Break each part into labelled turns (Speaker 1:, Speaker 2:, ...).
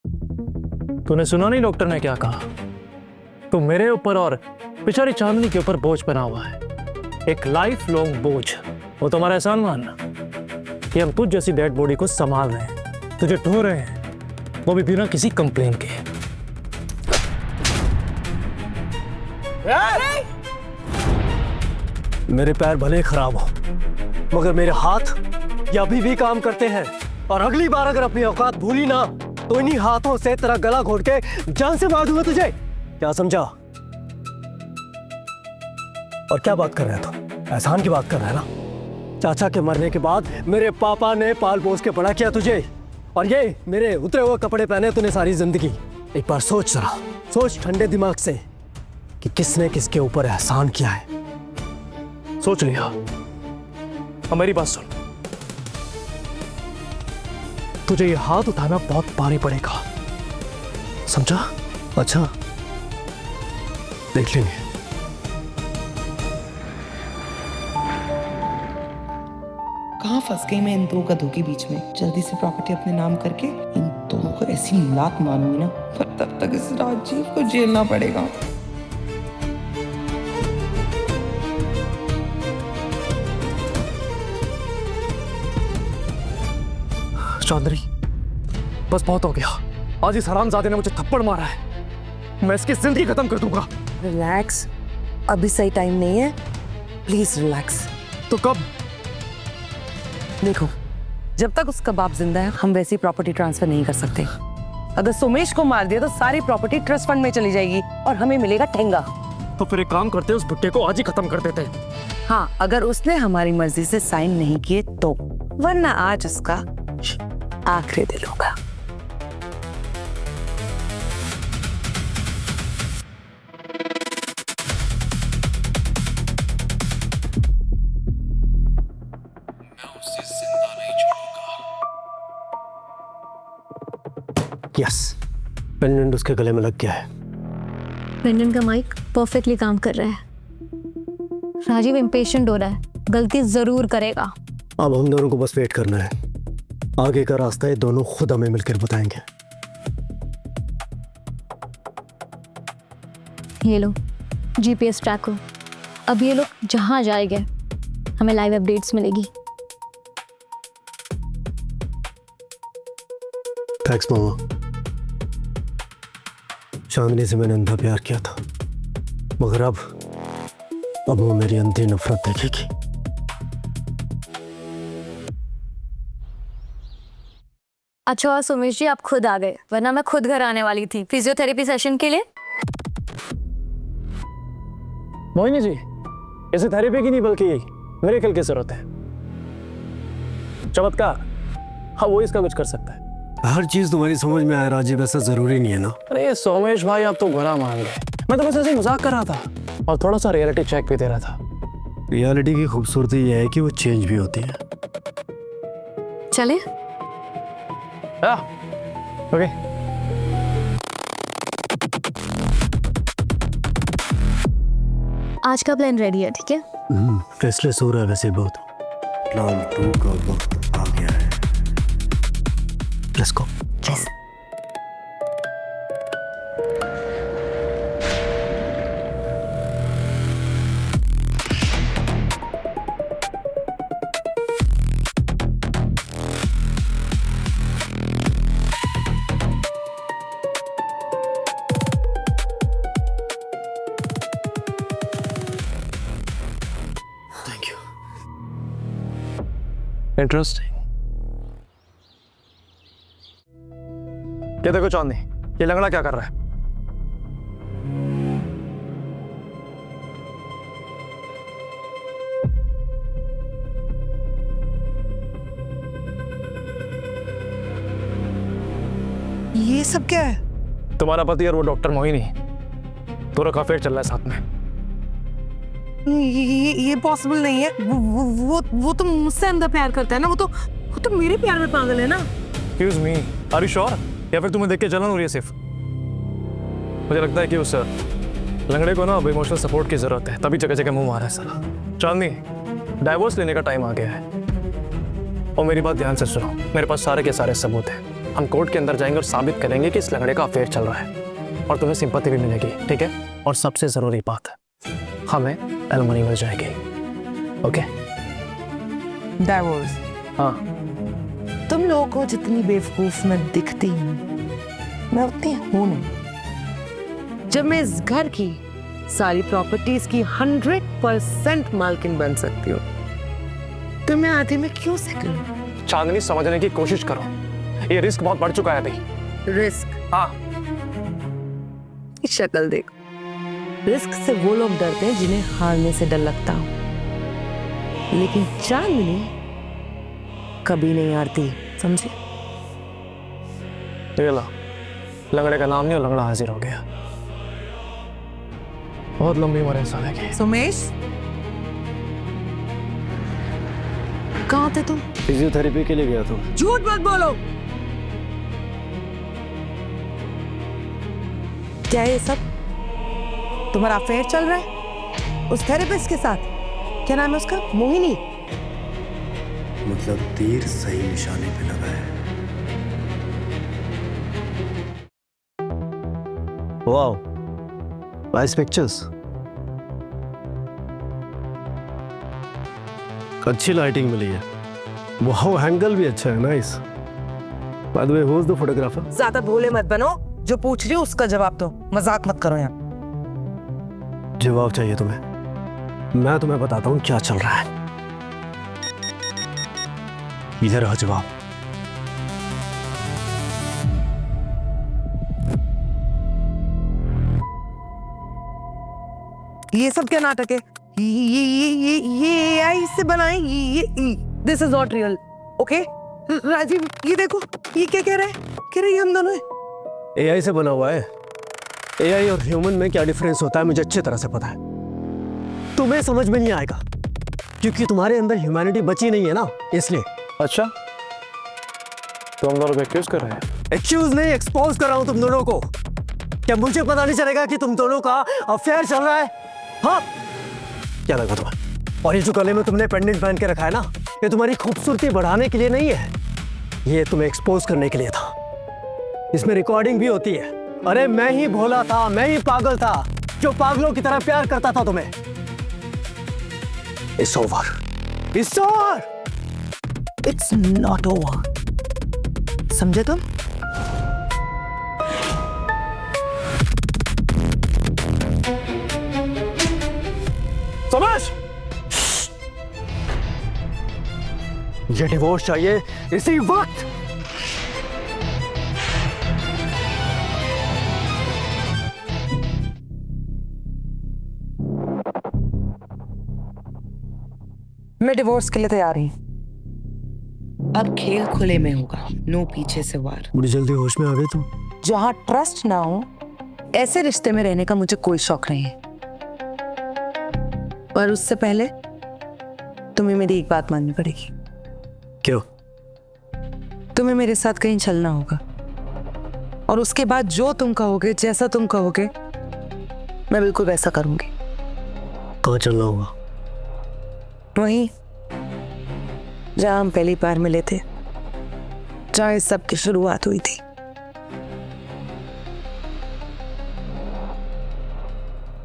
Speaker 1: तूने सुना नहीं डॉक्टर ने क्या कहा? तू मेरे ऊपर और बेचारी चांदनी के ऊपर बोझ बना हुआ है, एक लाइफ लॉन्ग बोझ। वो तुम्हारा एहसान मानना कि हम तुझ जैसी डेड बॉडी को संभाल रहे हैं, तुझे ढो रहे हैं, वो भी बिना किसी कंप्लेन के। मेरे पैर भले खराब हो मगर मेरे हाथ ये अभी भी काम करते हैं, और अगली बार अगर अपनी औकात भूली ना तो इन्हीं हाथों से तेरा गला घोट के जान से मार दूंगा तुझे। क्या समझा? और क्या बात कर रहा है तू? एहसान की बात कर रहा है ना? चाचा के मरने के बाद मेरे पापा ने पाल पोस के बड़ा किया तुझे, और ये मेरे उतरे हुए कपड़े पहने तूने सारी जिंदगी। एक बार सोच जरा, सोच ठंडे दिमाग से कि किसने किसके ऊपर एहसान किया है। सोच लिया? अब मेरी बात सुन, तुझे ये हाथ उठाना बहुत भारी पड़ेगा, समझा? अच्छा, देख लेंगे।
Speaker 2: कहाँ फंस गई मैं इन दो गधों के बीच में। जल्दी से प्रॉपर्टी अपने नाम करके इन दोनों को ऐसी लात मारूंगी ना, पर तब तक इस राजीव को झेलना पड़ेगा।
Speaker 1: चांदनी, बस बहुत हो गया। आज इस हरामजादे ने मुझे थप्पड़ मारा है, मैं इसकी जिंदगी खत्म कर दूंगा।
Speaker 3: रिलैक्स, अभी सही टाइम नहीं है, प्लीज रिलैक्स।
Speaker 1: तो कब?
Speaker 3: देखो, जब तक उसका बाप जिंदा है हम वैसी प्रॉपर्टी ट्रांसफर नहीं कर सकते। अगर सोमेश को मार दिया तो सारी प्रॉपर्टी ट्रस्ट फंड में चली जाएगी और हमें मिलेगा ठेंगा।
Speaker 1: तो फिर एक काम करते, उस बुट्टे को आज ही खत्म कर देते।
Speaker 3: हाँ, अगर उसने हमारी मर्जी से साइन नहीं किए तो, वरना आज उसका आखिरी दिन होगा।
Speaker 1: यस, पेंडेंट उसके गले में लग गया है।
Speaker 4: पेंडेंट का माइक परफेक्टली काम कर रहा है। राजीव इम्पेशेंट हो रहा है, गलती जरूर करेगा।
Speaker 1: अब हम दोनों को बस वेट करना है, आगे का रास्ता ये दोनों खुद हमें मिलकर बताएंगे।
Speaker 4: ये लो जीपीएस ट्रैक हो, अब ये लोग जहां जाएंगे हमें लाइव अपडेट्स मिलेगी।
Speaker 1: थैंक्स मामा। चांदनी से मैंने अंधा प्यार किया था, मगर अब वो मेरी अंधी नफरत देखेगी।
Speaker 4: अच्छा सुमेश जी, आप खुद आ गए, वरना मैं खुद घर आने वाली थी फिजियोथेरेपी सेशन के लिए।
Speaker 1: मोहिनी जी, इसे थेरेपी की नहीं बल्कि मिरेकल की जरूरत है। चमत्कार, हाँ वो इसका कुछ कर सकता है। हर चीज तुम्हारी समझ में आए राजीव, ऐसा जरूरी नहीं है ना। अरे सोमेश भाई, आप तो बुरा मान गए। मैं तो बस ऐसे मजाक कर रहा था और थोड़ा सा रियलिटी चेक भी दे रहा था। रियलिटी की खूबसूरती यह है कि वो चेंज भी होती है।
Speaker 4: चले
Speaker 1: ओके।
Speaker 4: आज का प्लान रेडी है, ठीक है?
Speaker 1: रेस्टलेस हो रहा है वैसे बहुत। प्लान 2 का वक्त आ गया है। Let's go.
Speaker 4: Yes.
Speaker 1: Thank you. Interesting. क्या देखो चांदनी, ये लंगड़ा क्या कर रहा है?
Speaker 2: ये सब क्या है?
Speaker 1: तुम्हारा पति और वो डॉक्टर मोहिनी, दोनों का अफेयर चल रहा है साथ में।
Speaker 2: ये पॉसिबल नहीं है। वो तो मुझसे अंधा प्यार करता है ना। वो तो मेरे प्यार में पागल है ना।
Speaker 1: Excuse me, are you sure? या फिर तुम्हें देख के जलन हो रही है सिर्फ? मुझे लगता है कि उस लंगड़े को ना अब इमोशनल सपोर्ट की जरूरत है, तभी जगह जगह मुंह मारा है साला। चांदनी, डाइवोर्स लेने का टाइम आ गया है, और मेरी बात ध्यान से सुनो, मेरे पास सारे के सारे सबूत हैं।
Speaker 5: हम कोर्ट के अंदर जाएंगे और साबित करेंगे कि इस लंगड़े का अफेयर चल रहा है और तुम्हें सिंपैथी भी मिलेगी, ठीक है? और सबसे जरूरी बात है, हमें एलिमनी मिल जाएगी। ओके?
Speaker 3: डाइवोर्स?
Speaker 5: हाँ।
Speaker 3: तुम लोगों को जितनी बेवकूफ मैं दिखती हूँ, मैं उतनी हूं नहीं। जब मैं इस घर की सारी प्रॉपर्टीज की 100% मालकिन बन सकती हूँ, तो मैं आधे में क्यों सेटल हूँ?
Speaker 5: चांदनी, समझने की कोशिश करो, ये रिस्क बहुत बढ़ चुका है अभी।
Speaker 3: रिस्क?
Speaker 5: हाँ।
Speaker 3: शक्ल देखो, रिस्क से वो लोग डरते हैं जिन्हें हारने से डर लगता हो, लेकिन चांदनी कभी नहीं हारती, समझे?
Speaker 5: ये ला, लंगड़े का नाम नहीं और लंगड़ा हाजिर हो गया। बहुत लंबी उम्र है साले की।
Speaker 3: सुमेश, कहाँ थे तुम?
Speaker 1: फिजियोथेरेपी के लिए गया था।
Speaker 3: झूठ मत बोलो। क्या ये सब तुम्हारा अफेयर चल रहा है उस थेरेपिस्ट के साथ? क्या नाम है उसका? मोहिनी?
Speaker 6: मतलब तीर सही निशाने पे लगा है।
Speaker 1: Wow, nice pictures. अच्छी लाइटिंग मिली है। वाओ, एंगल भी अच्छा है, nice. By the way, who is the photographer?
Speaker 3: ज्यादा भोले मत बनो, जो पूछ रही हो उसका जवाब दो, मजाक मत करो यहाँ।
Speaker 1: जवाब चाहिए तुम्हें? मैं तुम्हें बताता हूँ क्या चल रहा है। इधर आ जवाब।
Speaker 3: ये सब क्या नाटक है? ये AI से बनाए, ये this is not real, okay? Rajiv, ये देखो, ये क्या कह रहा है? कह रहा है हम दोनों है।
Speaker 1: AI से बना हुआ है। AI और ह्यूमन में क्या डिफरेंस होता है मुझे अच्छी तरह से पता है। तुम्हें समझ में नहीं आएगा क्योंकि तुम्हारे अंदर ह्यूमैनिटी बची नहीं है ना, इसलिए।
Speaker 5: अच्छा, तो हम दोनों को एक्यूज कर रहे हैं?
Speaker 1: एक्यूज नहीं, एक्सपोज कर रहा हूं तुम दोनों को। क्या मुझे पता नहीं चलेगा कि तुम दोनों का अफेयर चल रहा है? हाँ, क्या लगा तुम्हें? और ये जो गले में तुमने पेंडेंट पहन के रखा है ना, ये तुम्हारी खूबसूरती बढ़ाने के लिए नहीं है, ये तुम्हें एक्सपोज करने के लिए था। इसमें रिकॉर्डिंग भी होती है। अरे मैं ही भोला था, मैं ही पागल था जो पागलों की तरह प्यार करता था तुम्हें। It's over. It's over.
Speaker 3: It's not over, समझे तुम?
Speaker 1: समझ? ये डिवोर्स चाहिए इसी वक्त।
Speaker 3: मैं डिवोर्स के लिए तैयार हूँ।
Speaker 2: अब खेल खुले में होगा, नो पीछे से वार।
Speaker 1: बड़ी जल्दी होश में आ गई तुम।
Speaker 3: जहाँ ट्रस्ट ना हो, ऐसे रिश्ते में रहने का मुझे कोई शौक नहीं है। पर उससे पहले तुम्हें मेरी एक बात माननी पड़ेगी।
Speaker 1: क्यों?
Speaker 3: तुम्हें मेरे साथ कहीं चलना होगा, और उसके बाद जो तुम कहोगे, जैसा तुम कहोगे, मैं बिल्कुल वैसा करूंगी।
Speaker 1: कहाँ चलना होगा?
Speaker 3: वहीं जहाँ हम पहली बार मिले थे, जहाँ इस सब की शुरुआत हुई थी।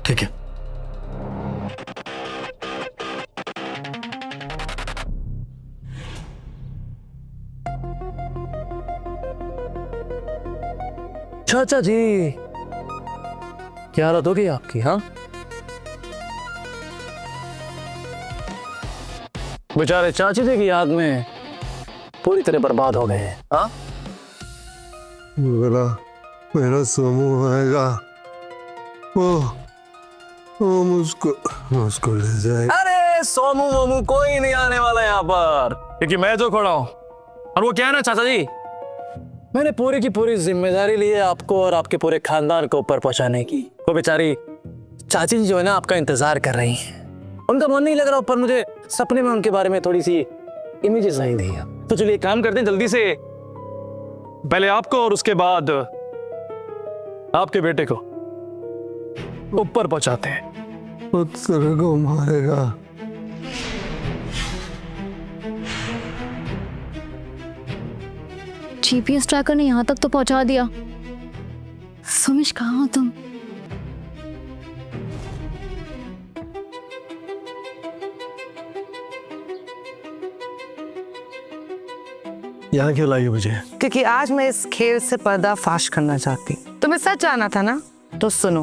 Speaker 1: ठीक है।
Speaker 5: चाचा जी, क्या हालत होगी आपकी? हाँ, बेचारे चाची जी की याद में पूरी तरह बर्बाद हो गए हैं। हाँ,
Speaker 6: मेरा समूह आएगा, वो मुझको ले जाएगा।
Speaker 5: अरे सोमू मोमू कोई नहीं आने वाला यहाँ पर, क्योंकि मैं जो खड़ा हूँ। और वो क्या है ना चाचा जी, मैंने पूरी की पूरी जिम्मेदारी ली है आपको और आपके पूरे खानदान को ऊपर पहुंचाने की। वो बेचारी चाची जी जो है ना, आपका इंतजार कर रही हैं। उनका मन नहीं लग रहा, पर मुझे सपने में उनके बारे में थोड़ी सी इमेजेस आई थी। तो चलिए काम करते हैं, जल्दी से पहले आपको और उसके बाद आपके बेटे को ऊपर पहुंचाते हैं।
Speaker 6: पुत्र को मारेगा।
Speaker 4: जीपीएस ट्रैकर ने यहाँ तक तो पहुँचा दिया। सुमिश कहाँ हो तुम?
Speaker 1: यहाँ क्यों लाई हो मुझे?
Speaker 3: क्योंकि आज मैं इस खेल से पर्दाफाश करना चाहती हूँ। तुम्हें सच जानना था ना, तो सुनो,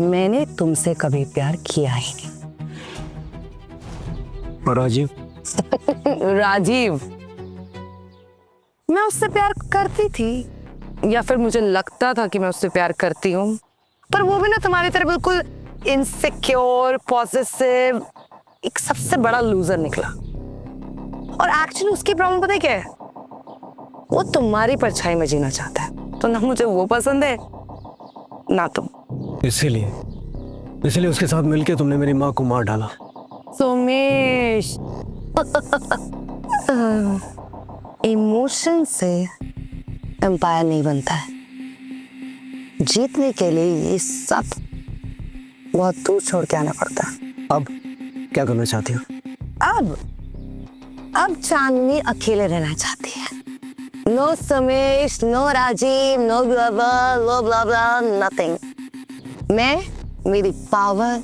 Speaker 3: मैंने तुमसे कभी प्यार किया ही नहीं।
Speaker 1: और राजीव?
Speaker 3: राजीव, मैं उससे प्यार करती थी, या फिर मुझे लगता था कि मैं उससे प्यार करती हूँ, पर वो भी ना तुम्हारी तरह बिल्कुल इनसिक्योर, पॉसेसिव, एक सबसे बड़ा लूजर निकला। और एक्चुअली उसकी प्रॉब्लम पता है क्या है? वो तुम्हारी परछाई में जीना चाहता है, तो ना मुझे वो पसंद है ना तुम।
Speaker 1: इसीलिए उसके साथ मिलके तुमने मेरी माँ को मार डाला।
Speaker 3: सोमेश, इमोशन से एम्पायर नहीं बनता है। जीतने के लिए ये सब बहुत दूर छोड़ के आना पड़ता है।
Speaker 1: अब क्या करना चाहती हो?
Speaker 3: अब चांदनी अकेले रहना चाहती है। नो समेश, नो राजीव, नो ब्ला ब्ला, नथिंग। मैं, मेरी पावर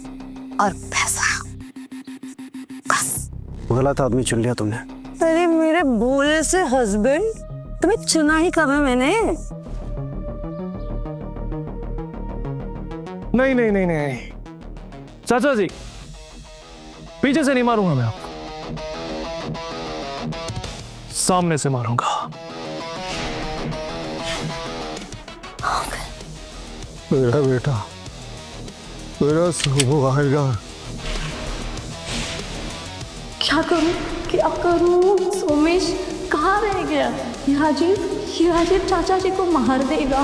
Speaker 3: और पैसा, बस।
Speaker 1: गलत आदमी चुन लिया तुमने।
Speaker 3: अरे मेरे भोले से हस्बैंड, तुम्हें चुना ही कब है मैंने?
Speaker 5: नहीं, चाचा जी, पीछे से नहीं मारूंगा मैं आपको, सामने से मारूंगा।
Speaker 1: मेरा बेटा, मेरा सौभाग्य।
Speaker 4: क्या करूं? सोमेश कहाँ रह गया? ये राजीव चाचा जी को मार देगा।